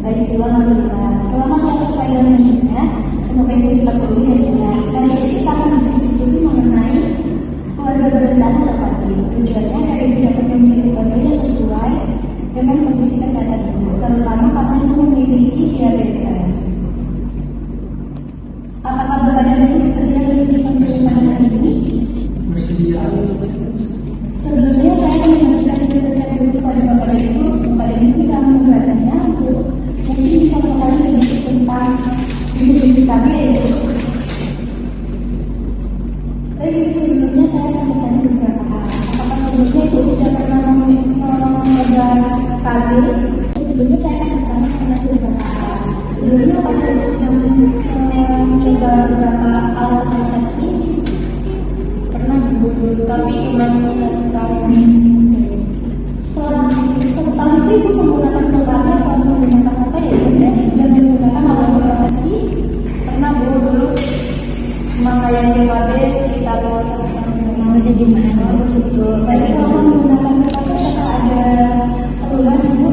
Baik, alhamdulillah. Selamat atas kelahirannya. Semoga ibu cepat pulih dan sehat. Kali ini kita akan berdiskusi mengenai keluarga berencana atau KB. Tujuannya agar ibu dapat memilih metode yang sesuai dengan kondisi kesehatan ibu, terutama karena ibu memiliki diabetes. Apakah bapak ibu bersedia untuk konsultasi pada hari ini? Bersedia. Sebelumnya saya akan memberikan rencana dulu kepada bapak ibu. Bapak ibu bisa membacanya untuk mungkin bisa mengetahui sedikit tentang ibu jenis kami yaitu. Baik, sebelumnya saya akan bertanya beberapa hal. Apakah sebelumnya ibu sudah pernah mencoba KB? Sebelumnya saya akan bertanya mengenai beberapa hal. Sebelumnya apakah ibu sudah mencoba beberapa alat kontrasepsi? Pernah dulu, tapi cuma 1 tahun. Satu tahun itu ibu menggunakan program atau menggunakan apa ya? Ibu sudah menggunakan alat kontrasepsi? Pernah dulu cuma kayak DKB sekitar 1 tahun. Masih gimana? Betul. Baik, selama menggunakan program apakah ada keluhan ibu?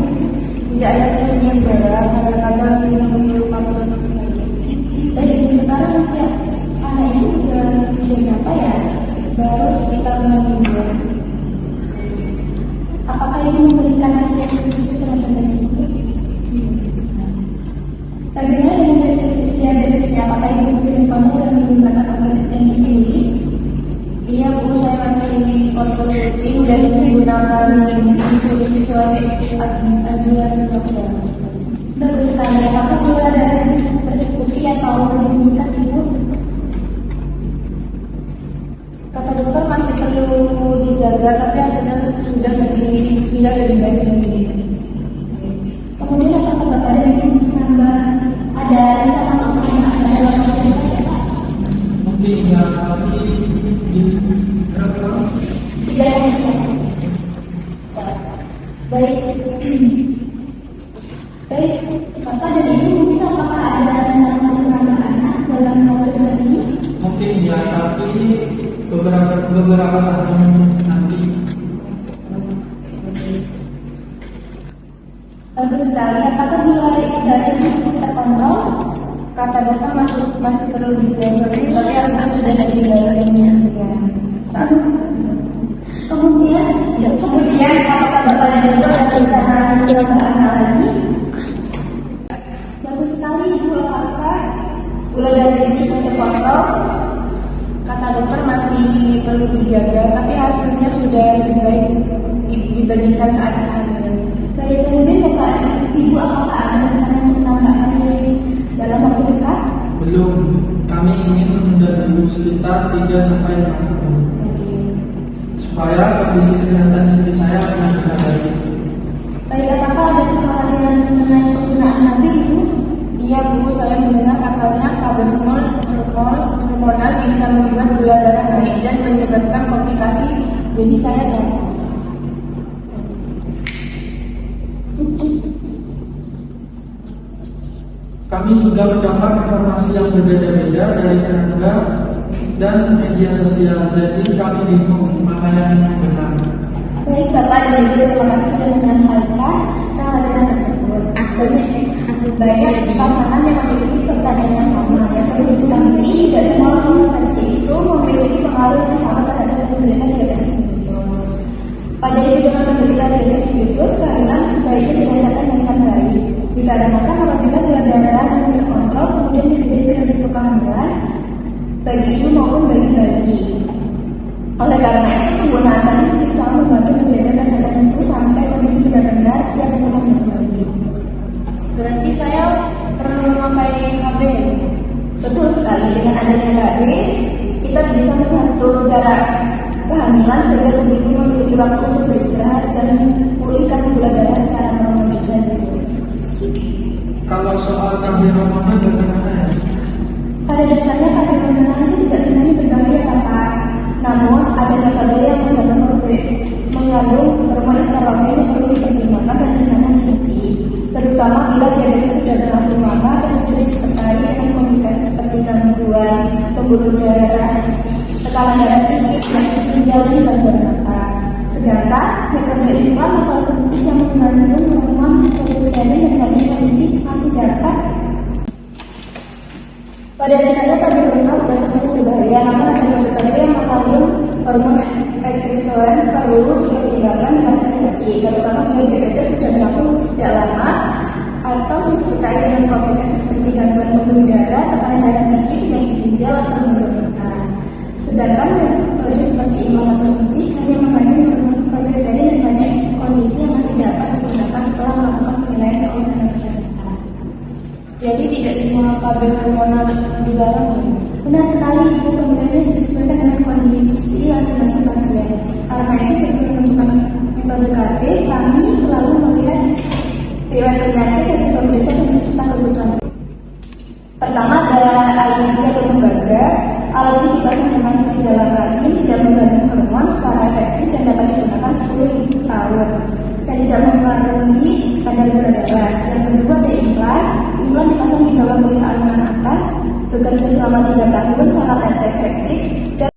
Tidak ada keluhan berat, kadang-kadang lupa untuk saja. Baik, sekarang usia anak itu udah berapa ya? Baru sekitar 6 bulan. Apakah ibu memberikan hasil yang sesuai dengan ibu? Bagaimana dengan dari diabetesnya? Apakah ibu rutin kontrol dan menggunakan obat yang insulin? Iya Bu, saya masih kontrol rutin dan menggunakan insulin sesuai anjuran dokter. Bagus sekali. Apakah gula darah cukup tercukupi atau meningkat ibu? Kata dokter masih perlu dijaga, tapi hasilnya sudah lebih baik dari ini. Kemudian apakah bapak dan ibu menambah ada rencana untuk menambah dalam waktu yang dekat? Mungkin ya, tapi berapa? 3 tahun. Baik. Baik, bapak dan ibu mungkin apakah ada rencana untuk menambah anak dalam waktu dekat ini? Mungkin ya, tapi beberapa tahun nanti. Bagus sekali. Apakah gula darah ibu cukup terkontrol? Kata dokter masih perlu dijaga, tapi hasilnya sudah ada kendalanya. Kemudian apakah bapak dan ibu ada rencana menambah anak lagi? Bagus sekali ibu. Apakah gula darah ibu cukup terkontrol? Kata dokter masih perlu dijaga, tapi hasilnya sudah lebih baik dibandingkan saat hamil. Baik, kemudian bapak ibu apakah ada rencana untuk menambah anak dalam waktu dekat? Belum. Kami ingin menunda dulu sekitar 3-6 tahun. Supaya kondisi kesehatan istri saya lebih baik. Baik, apakah ada kekhawatiran mengenai penggunaan nabi ibu? Iya Bu, saya mendengar katanya KB hormonal bisa membuat gula darah naik dan menyebabkan komplikasi, jadi saya takut. Kami juga mendapat informasi yang berbeda-beda dari tetangga dan media sosial, jadi kami bingung mana yang benar. Baik, bapak dan ibu terima kasih sudah menyampaikan kekhawatiran tersebut. Banyak pasangan yang memiliki pertanyaan yang sama. Yang perlu diketahui, tidak semua organisasi itu memiliki pengaruh yang sama terhadap penderita diabetes mellitus. Pada ibu dengan penderita diabetes mellitus, kehamilan sebaiknya dirasakan dengan baik. Dikarenakan apabila gula darah yang terkontrol kemudian menjadi resiko kehamilan bagi ibu maupun bagi bayi. Oleh karena itu, penggunaan tadi fisik sangat membantu menjaga kesehatan ibu sampai kondisi benar-benar siap untuk kembali. Berarti saya perlu memakai KB. Betul sekali, dengan adanya KB, kita bisa mengatur jarak kehamilan sehingga tubuh ibu memiliki waktu untuk beristirahat dan pulihkan gula darah secara normal juga. Kalau soal KB hormonal bagaimana ya? Pada dasarnya KB hormonal itu tidak semuanya berbahaya ya Pak. Namun ada metode yang mengandung hormon estrogen yang perlu dipertimbangkan dan ditindaklanjuti, terutama bila diabetes sudah berlangsung lama dan sudah disertai dengan komplikasi seperti gangguan pembuluh darah, tekanan darah tinggi, ginjal dan gangguan mata. Sedangkan metode implan atau suntik yang mengandung hormon progesteron dan kandungan Pada dasarnya KB hormonal adalah sesuatu berbahaya, namun ada metode yang mengandung hormon epikristolen perlu dipertimbangkan dengan hati-hati, terutama bila diabetes sudah berlangsung sejak lama atau disertai dengan komplikasi seperti gangguan pembuluh darah, tekanan darah tinggi, penyakit ginjal atau gangguan. Sedangkan metode seperti imun atau suntik hanya mengandung hormon progesterin dan banyak kondisi yang masih dapat digunakan setelah melakukan penilaian oleh tenaga kesehatan. Jadi tidak semua KB hormonal dilarang ya? Benar sekali, Ibu. Kemudiannya disesuaikan dengan kondisi masing-masing pasien. Karena itu sebelum menentukan metode KB, kami selalu melihat riwayat penyakit, hasil pemeriksaan dan serta kebutuhan. Pertama ada IUD atau tembaga. Alat ini dipasang dengan di dalam rahim, tidak mengandung hormon secara efektif dan dapat digunakan 10.000 tahun dan tidak mempengaruhi kadar gula darah. Yang kedua ada implan. Implan dipasang di bawah kulit alunan atas, bekerja selama 3 tahun, sangat efektif dan